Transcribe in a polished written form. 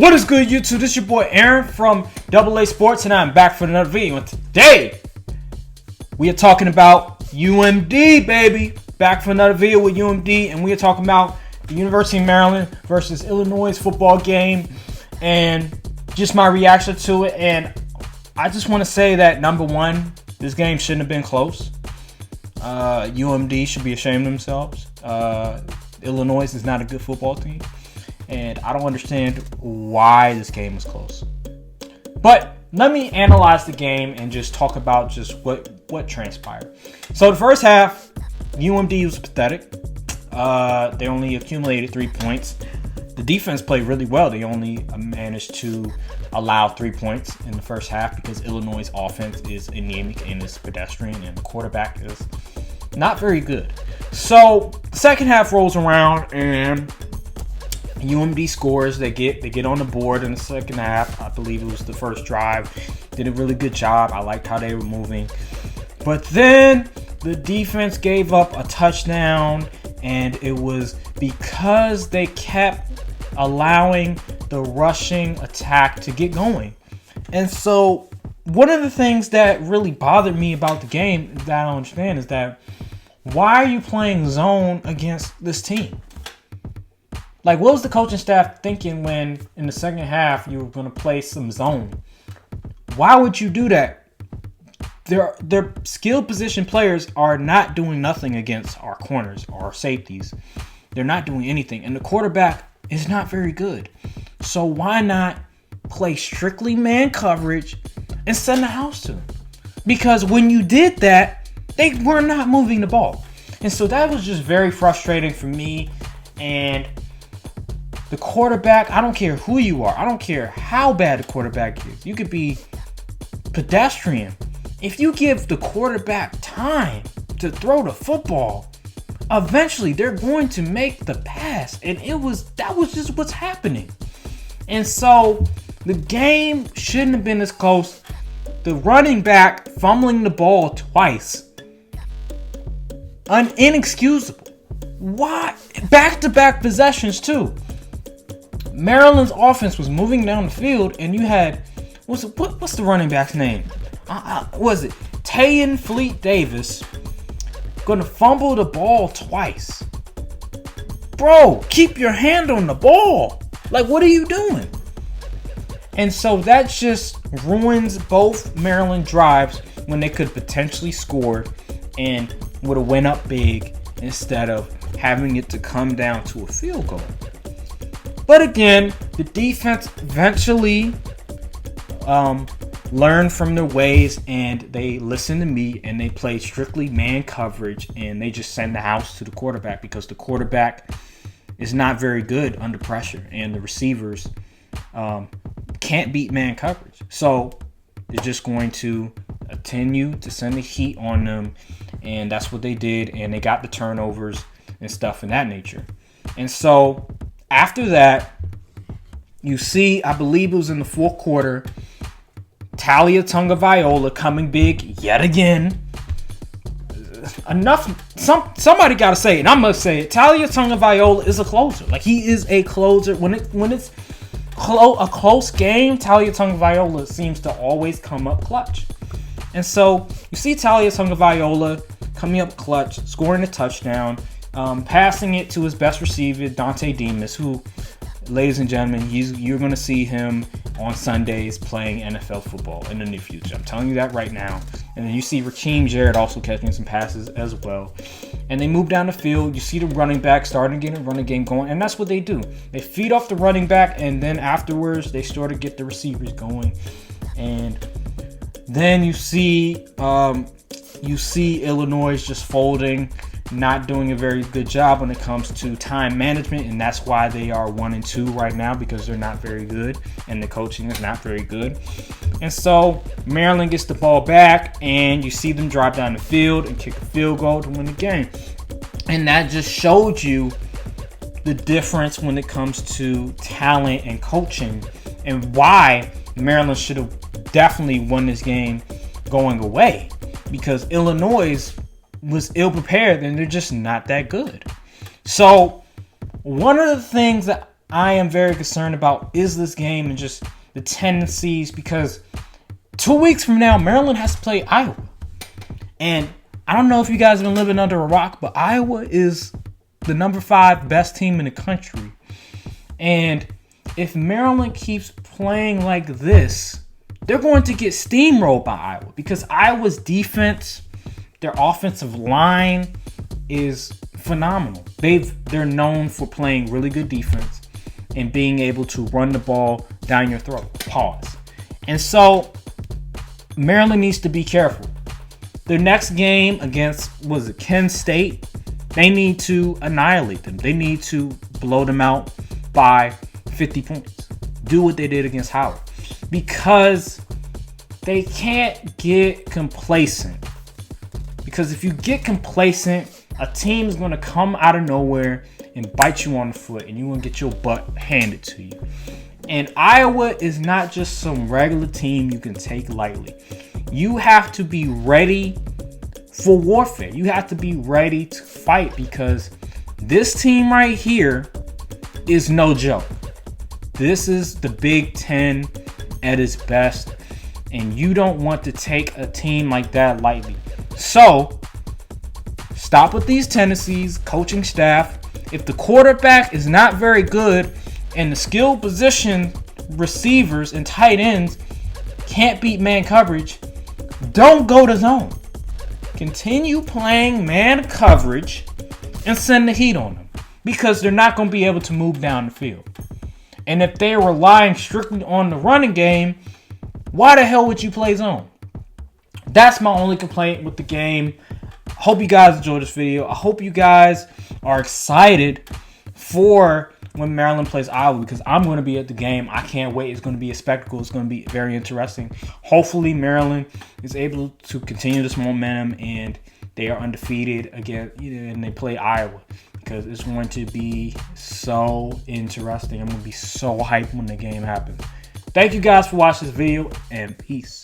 What is good, YouTube? This is your boy Aaron from AA Sports, and I'm back for another video. And today, we are talking about UMD, baby. Back for another video with UMD, and we are talking about the University of Maryland versus Illinois football game, and just my reaction to it. And I just want to say that, number one, this game shouldn't have been close. UMD should be ashamed of themselves. Illinois is not a good football team. And I don't understand why this game was close. But let me analyze the game and just talk about just what transpired. So the first half, UMD was pathetic. They only accumulated 3 points. The defense played really well. They only managed to allow 3 points in the first half because Illinois' offense is anemic and is pedestrian, and the quarterback is not very good. So the second half rolls around and UMD scores. They get on the board in the second half. I believe it was the first drive. Did a really good job. I liked how they were moving. But then the defense gave up a touchdown, and it was because they kept allowing the rushing attack to get going. And so one of the things that really bothered me about the game that I don't understand is that, why are you playing zone against this team? Like, what was the coaching staff thinking when in the second half you were going to play some zone? Why would you do that? Their skilled position players are not doing nothing against our corners or our safeties. They're not doing anything. And the quarterback is not very good. So why not play strictly man coverage and send the house to them? Because when you did that, they were not moving the ball. And so that was just very frustrating for me. And the quarterback, I don't care who you are. I don't care how bad the quarterback is. You could be pedestrian. If you give the quarterback time to throw the football, eventually they're going to make the pass. And that was just what's happening. And so the game shouldn't have been as close. The running back fumbling the ball twice, inexcusable. Why? Back-to-back possessions too. Maryland's offense was moving down the field, and you had what's the running back's name? Was it Tayon Fleet Davis going to fumble the ball twice? Bro, keep your hand on the ball. Like, what are you doing? And so that just ruins both Maryland drives when they could potentially score and would have went up big instead of having it to come down to a field goal. But again, the defense eventually learned from their ways, and they listened to me, and they played strictly man coverage, and they just send the house to the quarterback because the quarterback is not very good under pressure, and the receivers can't beat man coverage. So they're just going to continue to send the heat on them, and that's what they did, and they got the turnovers and stuff in that nature. And so after that, you see, I believe it was in the fourth quarter, Taulia Tagovailoa coming big yet again. Somebody got to say it, and I'm going to say it. Taulia Tagovailoa is a closer. Like, he is a closer. When it's a close game, Taulia Tagovailoa seems to always come up clutch. And so you see Taulia Tagovailoa coming up clutch, scoring a touchdown, passing it to his best receiver, Dante Demas, who, ladies and gentlemen, you're going to see him on Sundays playing NFL football in the near future. I'm telling you that right now. And then you see Raheem Jarrett also catching some passes as well. And they move down the field. You see the running back starting to get a running game going. And that's what they do. They feed off the running back, and then afterwards they start to get the receivers going. And then you see Illinois just folding, not doing a very good job when it comes to time management, and that's why they are 1-2 right now, because they're not very good and the coaching is not very good. And so Maryland gets the ball back, and you see them drive down the field and kick a field goal to win the game. And that just showed you the difference when it comes to talent and coaching, and why Maryland should have definitely won this game going away, because Illinois was ill-prepared and they're just not that good. So one of the things that I am very concerned about is this game and just the tendencies, because 2 weeks from now, Maryland has to play Iowa. And I don't know if you guys have been living under a rock, but Iowa is the number 5 best team in the country. And if Maryland keeps playing like this, they're going to get steamrolled by Iowa, because Iowa's defense, their offensive line is phenomenal. They're known for playing really good defense and being able to run the ball down your throat. Pause. And so Maryland needs to be careful. Their next game against, Kent State, they need to annihilate them. They need to blow them out by 50 points. Do what they did against Howard. Because they can't get complacent. Because if you get complacent, a team is going to come out of nowhere and bite you on the foot, and you're going to get your butt handed to you. And Iowa is not just some regular team you can take lightly. You have to be ready for warfare. You have to be ready to fight, because this team right here is no joke. This is the Big Ten at its best, and you don't want to take a team like that lightly. So, stop with these tendencies, coaching staff. If the quarterback is not very good and the skill position receivers and tight ends can't beat man coverage, don't go to zone. Continue playing man coverage and send the heat on them, because they're not going to be able to move down the field. And if they're relying strictly on the running game, why the hell would you play zone? That's my only complaint with the game. Hope you guys enjoyed this video. I hope you guys are excited for when Maryland plays Iowa, because I'm going to be at the game. I can't wait. It's going to be a spectacle. It's going to be very interesting. Hopefully Maryland is able to continue this momentum and they are undefeated again, and they play Iowa, because it's going to be so interesting. I'm going to be so hyped when the game happens. Thank you guys for watching this video, and peace.